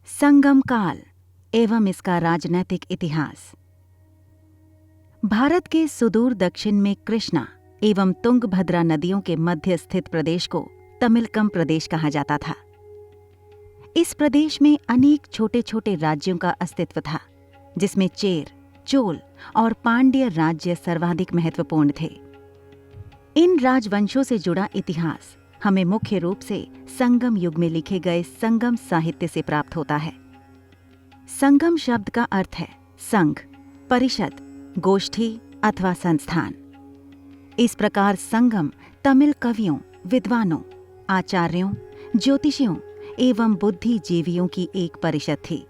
संगम काल एवं इसका राजनैतिक इतिहास। भारत के सुदूर दक्षिण में कृष्णा एवं तुंगभद्रा नदियों के मध्य स्थित प्रदेश को तमिलकम प्रदेश कहा जाता था। इस प्रदेश में अनेक छोटे छोटे राज्यों का अस्तित्व था, जिसमें चेर, चोल और पांड्य राज्य सर्वाधिक महत्वपूर्ण थे। इन राजवंशों से जुड़ा इतिहास हमें मुख्य रूप से संगम युग में लिखे गए संगम साहित्य से प्राप्त होता है। संगम शब्द का अर्थ है संघ, परिषद, गोष्ठी अथवा संस्थान। इस प्रकार संगम तमिल कवियों, विद्वानों, आचार्यों, ज्योतिषियों एवं बुद्धिजीवियों की एक परिषद थी।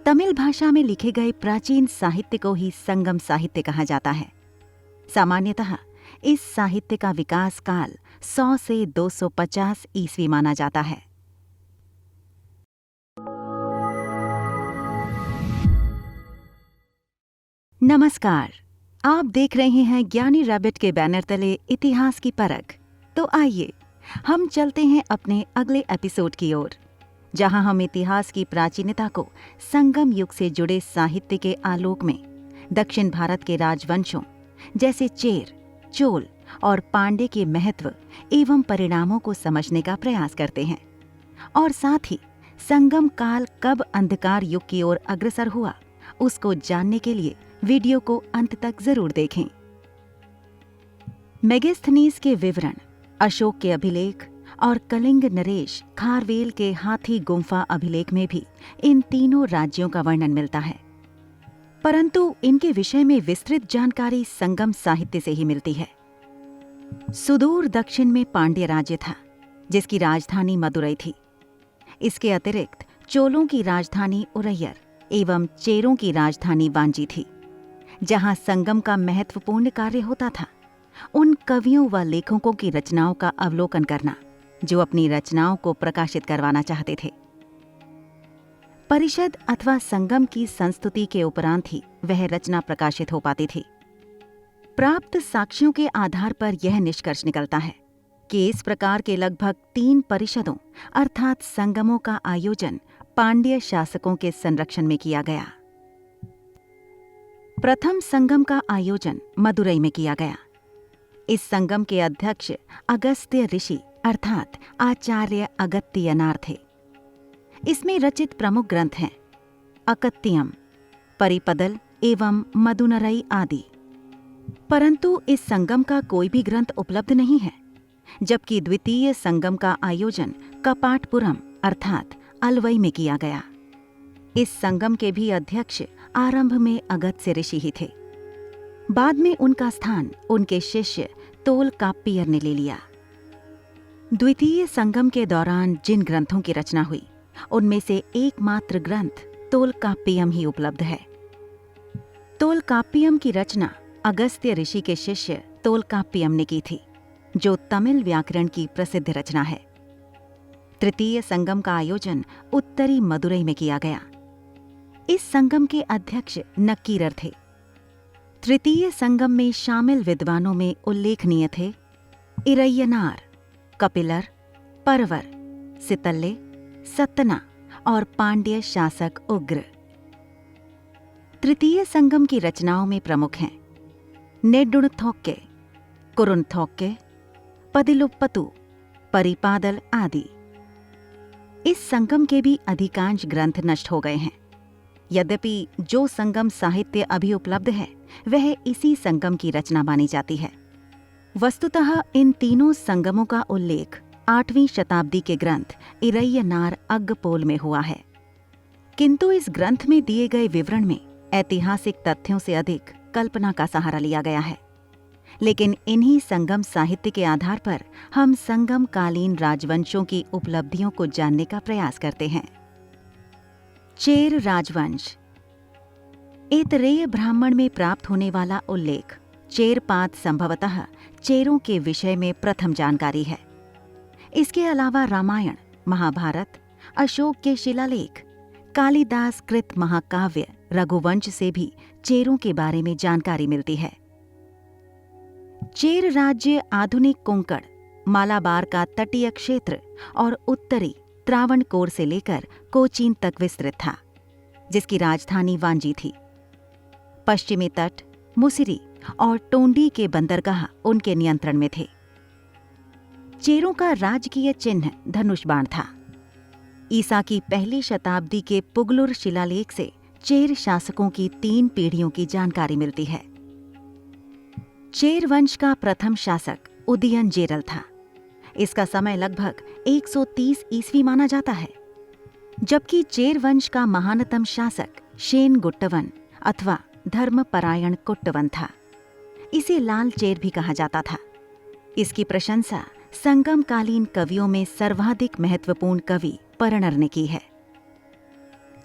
तमिल भाषा में लिखे गए प्राचीन साहित्य को ही संगम साहित्य कहा जाता है। सामान्यतः इस साहित्य का विकास काल 100 से 250 ईस्वी माना जाता है। नमस्कार, आप देख रहे हैं ज्ञानी रैबिट के बैनर तले इतिहास की परख। तो आइए हम चलते हैं अपने अगले एपिसोड की ओर, जहां हम इतिहास की प्राचीनता को संगम युग से जुड़े साहित्य के आलोक में दक्षिण भारत के राजवंशों जैसे चेर, चोल और पांड्य के महत्व एवं परिणामों को समझने का प्रयास करते हैं, और साथ ही संगम काल कब अंधकार युग की ओर अग्रसर हुआ, उसको जानने के लिए वीडियो को अंत तक जरूर देखें। मेगस्थनीज के विवरण, अशोक के अभिलेख और कलिंग नरेश खारवेल के हाथी गुम्फा अभिलेख में भी इन तीनों राज्यों का वर्णन मिलता है, परंतु इनके विषय में विस्तृत जानकारी संगम साहित्य से ही मिलती है। सुदूर दक्षिण में पांड्य राज्य था, जिसकी राजधानी मदुरई थी। इसके अतिरिक्त चोलों की राजधानी उरैयर एवं चेरों की राजधानी वांजी थी। जहां संगम का महत्वपूर्ण कार्य होता था उन कवियों व लेखकों की रचनाओं का अवलोकन करना, जो अपनी रचनाओं को प्रकाशित करवाना चाहते थे। परिषद अथवा संगम की संस्तुति के उपरांत ही वह रचना प्रकाशित हो पाती थी। प्राप्त साक्ष्यों के आधार पर यह निष्कर्ष निकलता है कि इस प्रकार के लगभग 3 परिषदों अर्थात संगमों का आयोजन पांड्य शासकों के संरक्षण में किया गया। प्रथम संगम का आयोजन मदुरई में किया गया। इस संगम के अध्यक्ष अगस्त्य ऋषि अर्थात आचार्य अगस्त्यनार थे। इसमें रचित प्रमुख ग्रंथ हैं अकत्तियम, परिपदल एवं मदुनरई आदि। परंतु इस संगम का कोई भी ग्रंथ उपलब्ध नहीं है, जबकि द्वितीय संगम का आयोजन कपाटपुरम अर्थात अलवई में किया गया। इस संगम के भी अध्यक्ष आरंभ में अगस्त्य ऋषि ही थे। बाद में उनका स्थान उनके शिष्य तोलकाप्पियर ने ले लिया। द्वितीय संगम के दौरान जिन ग्रंथों की रचना हुई, उनमें से एकमात्र ग्रंथ तोलकाप्पियम ही उपलब्ध है। तोलकाप्पियम की रचना अगस्त्य ऋषि के शिष्य तोलकाप्पियम ने की थी, जो तमिल व्याकरण की प्रसिद्ध रचना है। तृतीय संगम का आयोजन उत्तरी मदुरई में किया गया। इस संगम के अध्यक्ष नक्कीरर थे। तृतीय संगम में शामिल विद्वानों में उल्लेखनीय थे इरैयनार, कपिलर, परवर, सितल्ले, सत्तना और पांड्य शासक उग्र। तृतीय संगम की रचनाओं में प्रमुख हैं नेडुणथोक्के, कुरुनथोक्के, पदिलुप्पतु, परिपादल आदि। इस संगम के भी अधिकांश ग्रंथ नष्ट हो गए हैं। यद्यपि जो संगम साहित्य अभी उपलब्ध है वह इसी संगम की रचना मानी जाती है। वस्तुतः इन तीनों संगमों का उल्लेख 8वीं शताब्दी के ग्रंथ इरैयनार अग्गपोल में हुआ है, किंतु इस ग्रंथ में दिए गए विवरण में ऐतिहासिक तथ्यों से अधिक कल्पना का सहारा लिया गया है। लेकिन इन्हीं संगम साहित्य के आधार पर हम संगम कालीन राजवंशों की उपलब्धियों को जानने का प्रयास करते हैं। चेर राजवंश। ऐतरेय ब्राह्मण में प्राप्त होने वाला उल्लेख चेरपात संभवतः चेरों के विषय में प्रथम जानकारी है। इसके अलावा रामायण, महाभारत, अशोक के शिलालेख, कालिदास कृत महाकाव्य रघुवंश से भी चेरों के बारे में जानकारी मिलती है। चेर राज्य आधुनिक कोंकण, मालाबार का तटीय क्षेत्र और उत्तरी त्रावणकोर से लेकर कोचीन तक विस्तृत था, जिसकी राजधानी वांजी थी। पश्चिमी तट, मुसिरी और टोंडी के बंदरगाह उनके नियंत्रण में थे। चेरों का राजकीय चिन्ह धनुष बाण था। ईसा की पहली शताब्दी के पुगलुर शिलालेख से चेर शासकों की 3 पीढ़ियों की जानकारी मिलती है। चेर वंश का प्रथम शासक उदयन जेरल था। इसका समय लगभग 130 ईस्वी माना जाता है, जबकि चेर वंश का महानतम शासक शेन गुट्टवन अथवा धर्मपरायण कुट्टवन था। इसे लाल चेर भी कहा जाता था। इसकी प्रशंसा संगमकालीन कवियों में सर्वाधिक महत्वपूर्ण कवि परनर ने की है।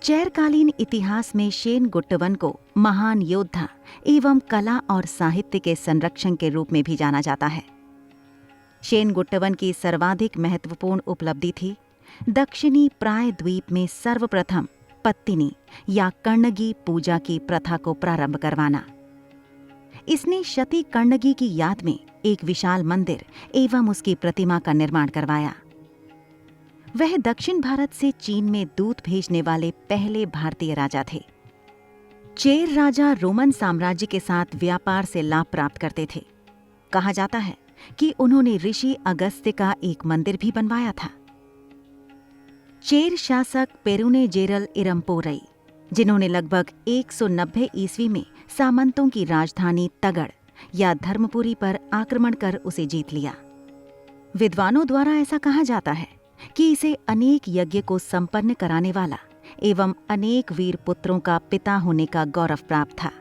चेरकालीन इतिहास में शेन गुट्टवन को महान योद्धा एवं कला और साहित्य के संरक्षक के रूप में भी जाना जाता है। शेन गुट्टवन की सर्वाधिक महत्वपूर्ण उपलब्धि थी दक्षिणी प्रायद्वीप में सर्वप्रथम पत्तिनी या कर्णगी पूजा की प्रथा को प्रारंभ करवाना। इसने शती कर्णगी की याद में एक विशाल मंदिर एवं उसकी प्रतिमा का निर्माण करवाया। वह दक्षिण भारत से चीन में दूत भेजने वाले पहले भारतीय राजा थे। चेर राजा रोमन साम्राज्य के साथ व्यापार से लाभ प्राप्त करते थे। कहा जाता है कि उन्होंने ऋषि अगस्त्य का एक मंदिर भी बनवाया था। चेर शासक पेरुने जेरल इरम्पोरई, जिन्होंने लगभग 190 ईस्वी में सामंतों की राजधानी तगड़ या धर्मपुरी पर आक्रमण कर उसे जीत लिया। विद्वानों द्वारा ऐसा कहा जाता है कि इसे अनेक यज्ञ को संपन्न कराने वाला एवं अनेक वीर पुत्रों का पिता होने का गौरव प्राप्त था।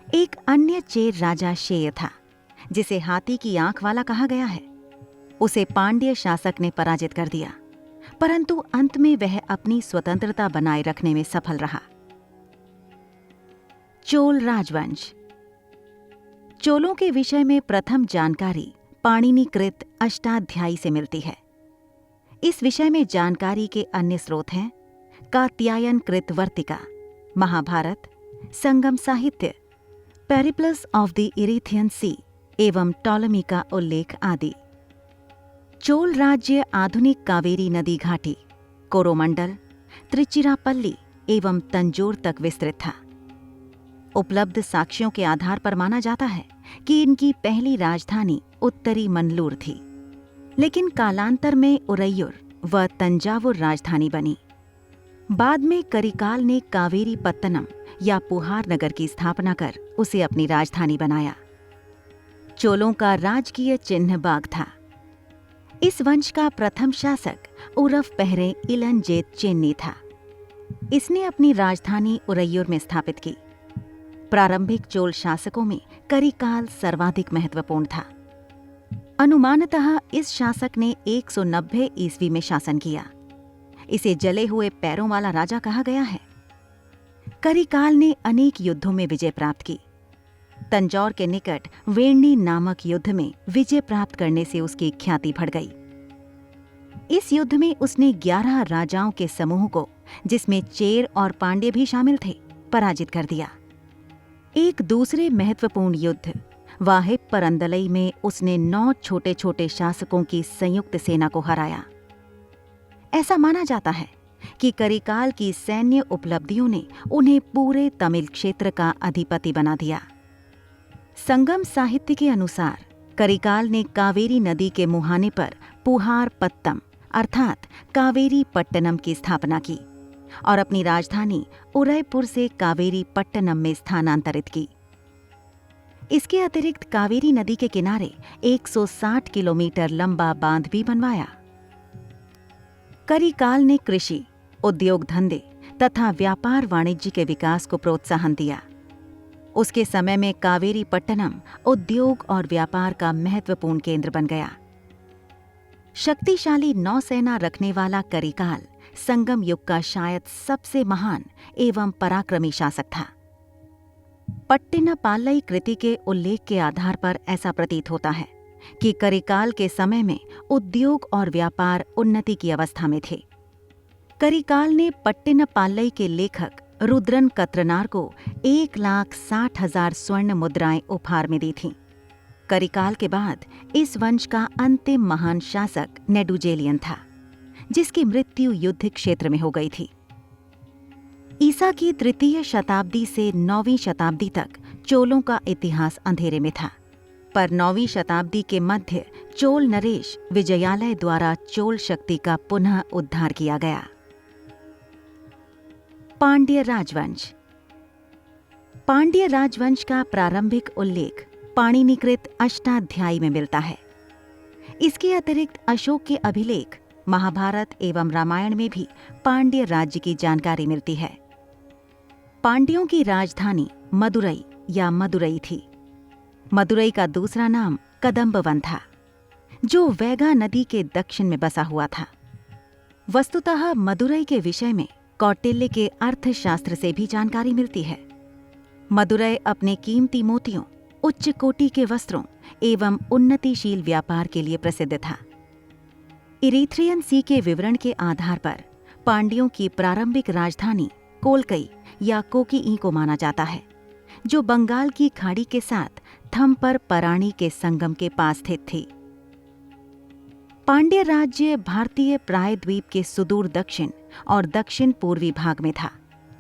एक अन्य चेर राजा शेय था, जिसे हाथी की आंख वाला कहा गया है। उसे पांड्य शासक ने पराजित कर दिया, परंतु अंत में वह अपनी स्वतंत्रता बनाए रखने में सफल रहा। चोल राजवंश। चोलों के विषय में प्रथम जानकारी पाणिनिकृत अष्टाध्यायी से मिलती है। इस विषय में जानकारी के अन्य स्रोत हैं कात्यायन कृत वर्तिका, महाभारत, संगम साहित्य, पेरिप्लस ऑफ द इरीथियन सी एवं टॉलमी का उल्लेख आदि। चोल राज्य आधुनिक कावेरी नदी घाटी, कोरोमंडल, त्रिचिरापल्ली एवं तंजोर तक विस्तृत था। उपलब्ध साक्ष्यों के आधार पर माना जाता है कि इनकी पहली राजधानी उत्तरी मनलूर थी, लेकिन कालांतर में उरैयूर व तंजावुर राजधानी बनी। बाद में करिकाल ने कावेरी पत्तनम या पुहार नगर की स्थापना कर उसे अपनी राजधानी बनाया। चोलों का राजकीय चिन्ह बाघ था। इस वंश का प्रथम शासक उरफ पहरे इलनजेत चेन्नी था। इसने अपनी राजधानी उरैयूर में स्थापित की। प्रारंभिक चोल शासकों में करिकाल सर्वाधिक महत्वपूर्ण था। अनुमानतः इस शासक ने 190 ईस्वी में शासन किया। इसे जले हुए पैरों वाला राजा कहा गया है। करिकाल ने अनेक युद्धों में विजय प्राप्त की। तंजौर के निकट वेण्णी नामक युद्ध में विजय प्राप्त करने से उसकी ख्याति बढ़ गई। इस युद्ध में उसने 11 राजाओं के समूह को, जिसमें चेर और पांड्य भी शामिल थे, पराजित कर दिया। एक दूसरे महत्वपूर्ण युद्ध वाहिब परंदलई में उसने 9 छोटे छोटे शासकों की संयुक्त सेना को हराया। ऐसा माना जाता है कि करिकाल की सैन्य उपलब्धियों ने उन्हें पूरे तमिल क्षेत्र का अधिपति बना दिया। संगम साहित्य के अनुसार करिकाल ने कावेरी नदी के मुहाने पर पुहार पत्तम अर्थात कावेरी पट्टनम की स्थापना की और अपनी राजधानी उदयपुर से कावेरी पट्टनम में स्थानांतरित की। इसके अतिरिक्त कावेरी नदी के किनारे 160 किलोमीटर लंबा बांध भी बनवाया। करिकाल ने कृषि, उद्योग धंधे तथा व्यापार वाणिज्य के विकास को प्रोत्साहन दिया। उसके समय में कावेरी पट्टनम उद्योग और व्यापार का महत्वपूर्ण केंद्र बन गया। शक्तिशाली नौसेना रखने वाला करिकाल संगम युग का शायद सबसे महान एवं पराक्रमी शासक था। पट्टिनपाल्लई कृति के उल्लेख के आधार पर ऐसा प्रतीत होता है कि करिकाल के समय में उद्योग और व्यापार उन्नति की अवस्था में थे। करिकाल ने पट्टिनपाल्लई के लेखक रुद्रन कत्रनार को 1,60,000 स्वर्ण मुद्राएं उपहार में दी थीं। करिकाल के बाद इस वंश का अंतिम महान शासक नेडुजेलियन था, जिसकी मृत्यु युद्ध क्षेत्र में हो गई थी। ईसा की 3वीं शताब्दी से 9वीं शताब्दी तक चोलों का इतिहास अंधेरे में था, पर 9वीं शताब्दी के मध्य चोल नरेश विजयालय द्वारा चोल शक्ति का पुनः उद्धार किया गया। पांड्य राजवंश। पांड्य राजवंश का प्रारंभिक उल्लेख पाणिनिकृत अष्टाध्यायी में मिलता है। इसके अतिरिक्त अशोक के अभिलेख, महाभारत एवं रामायण में भी पांड्य राज्य की जानकारी मिलती है। पांड्यों की राजधानी मदुरई या मदुरई थी। मदुरई का दूसरा नाम कदम्बवन था, जो वैगा नदी के दक्षिण में बसा हुआ था। वस्तुतः मदुरई के विषय में कौटिल्य के अर्थशास्त्र से भी जानकारी मिलती है। मदुरई अपने कीमती मोतियों, उच्च कोटि के वस्त्रों एवं उन्नतिशील व्यापार के लिए प्रसिद्ध था। इरीथ्रियन सी के विवरण के आधार पर पांड्यों की प्रारंभिक राजधानी कोलकई या कोकीई को माना जाता है, जो बंगाल की खाड़ी के साथ थम्पर पराणी के संगम के पास स्थित थी। पांड्य राज्य भारतीय प्रायद्वीप के सुदूर दक्षिण और दक्षिण पूर्वी भाग में था,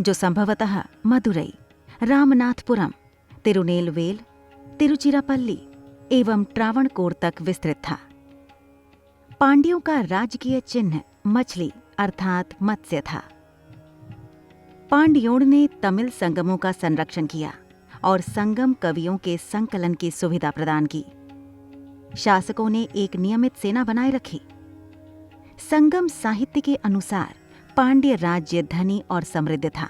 जो संभवतः मदुरई, रामनाथपुरम, तिरुनेलवेल, तिरुचिरापल्ली एवं ट्रावणकोर तक विस्तृत था। पांड्यों का राजकीय चिन्ह मछली अर्थात मत्स्य था। पांड्यों ने तमिल संगमों का संरक्षण किया और संगम कवियों के संकलन की सुविधा प्रदान की। शासकों ने एक नियमित सेना बनाए रखी। संगम साहित्य के अनुसार पांड्य राज्य धनी और समृद्ध था।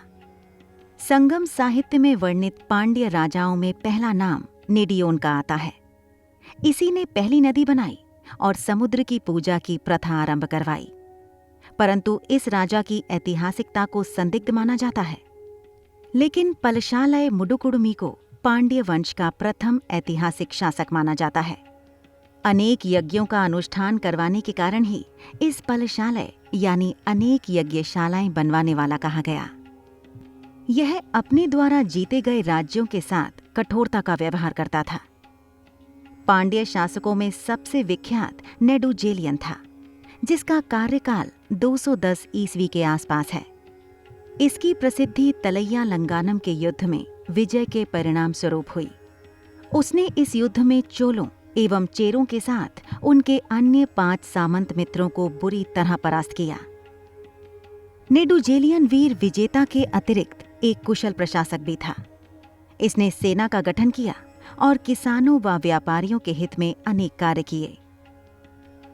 संगम साहित्य में वर्णित पांड्य राजाओं में पहला नाम नेडियोन का आता है। इसी ने पहली नदी बनाई और समुद्र की पूजा की प्रथा आरंभ करवाई, परंतु इस राजा की ऐतिहासिकता को संदिग्ध माना जाता है। लेकिन पलशालय मुडुकुडुमी को पांड्य वंश का प्रथम ऐतिहासिक शासक माना जाता है। अनेक यज्ञों का अनुष्ठान करवाने के कारण ही इस पलशालय यानी अनेक यज्ञशालाएं बनवाने वाला कहा गया। यह अपने द्वारा जीते गए राज्यों के साथ कठोरता का व्यवहार करता था। पांड्य शासकों में सबसे विख्यात नेडुजेलियन था, जिसका कार्यकाल 210 ईस्वी के आसपास है। इसकी प्रसिद्धि तलैया लंगानम के युद्ध में विजय के परिणाम स्वरूप हुई। उसने इस युद्ध में चोलों एवं चेरों के साथ उनके अन्य 5 सामंत मित्रों को बुरी तरह परास्त किया। नेडुजेलियन वीर विजेता के अतिरिक्त एक कुशल प्रशासक भी था। इसने सेना का गठन किया और किसानों व व्यापारियों के हित में अनेक कार्य किए।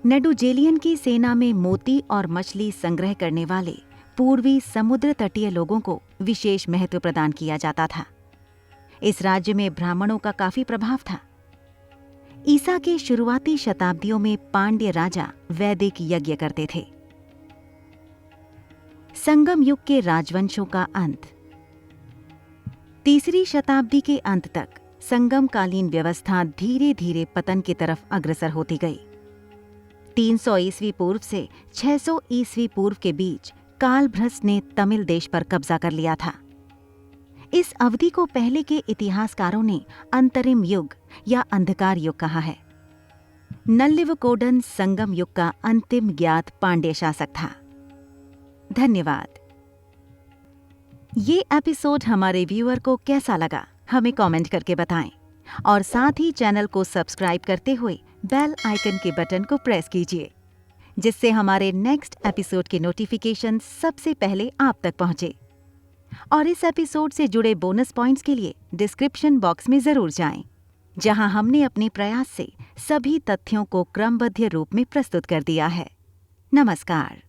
नेडुजेलियन की सेना में मोती और मछली संग्रह करने वाले पूर्वी समुद्र तटीय लोगों को विशेष महत्व प्रदान किया जाता था। इस राज्य में ब्राह्मणों का काफी प्रभाव था। ईसा के शुरुआती शताब्दियों में पांड्य राजा वैदिक यज्ञ करते थे। संगम युग के राजवंशों का अंत। 3री शताब्दी के अंत तक संगमकालीन व्यवस्था धीरे धीरे पतन की तरफ अग्रसर होती गई। 300 ईस्वी पूर्व से 600 ईस्वी पूर्व के बीच कालभ्रष्ट ने तमिल देश पर कब्जा कर लिया था। इस अवधि को पहले के इतिहासकारों ने अंतरिम युग या अंधकार युग कहा है। नल्लिवकोडन संगम युग का अंतिम ज्ञात पांड्य शासक था। धन्यवाद। ये एपिसोड हमारे व्यूअर को कैसा लगा हमें कमेंट करके बताएं और साथ ही चैनल को सब्सक्राइब करते हुए बेल आइकन के बटन को प्रेस कीजिए, जिससे हमारे नेक्स्ट एपिसोड के नोटिफिकेशन सबसे पहले आप तक पहुंचे। और इस एपिसोड से जुड़े बोनस पॉइंट्स के लिए डिस्क्रिप्शन बॉक्स में जरूर जाएं, जहां हमने अपने प्रयास से सभी तथ्यों को क्रमबद्ध रूप में प्रस्तुत कर दिया है। नमस्कार।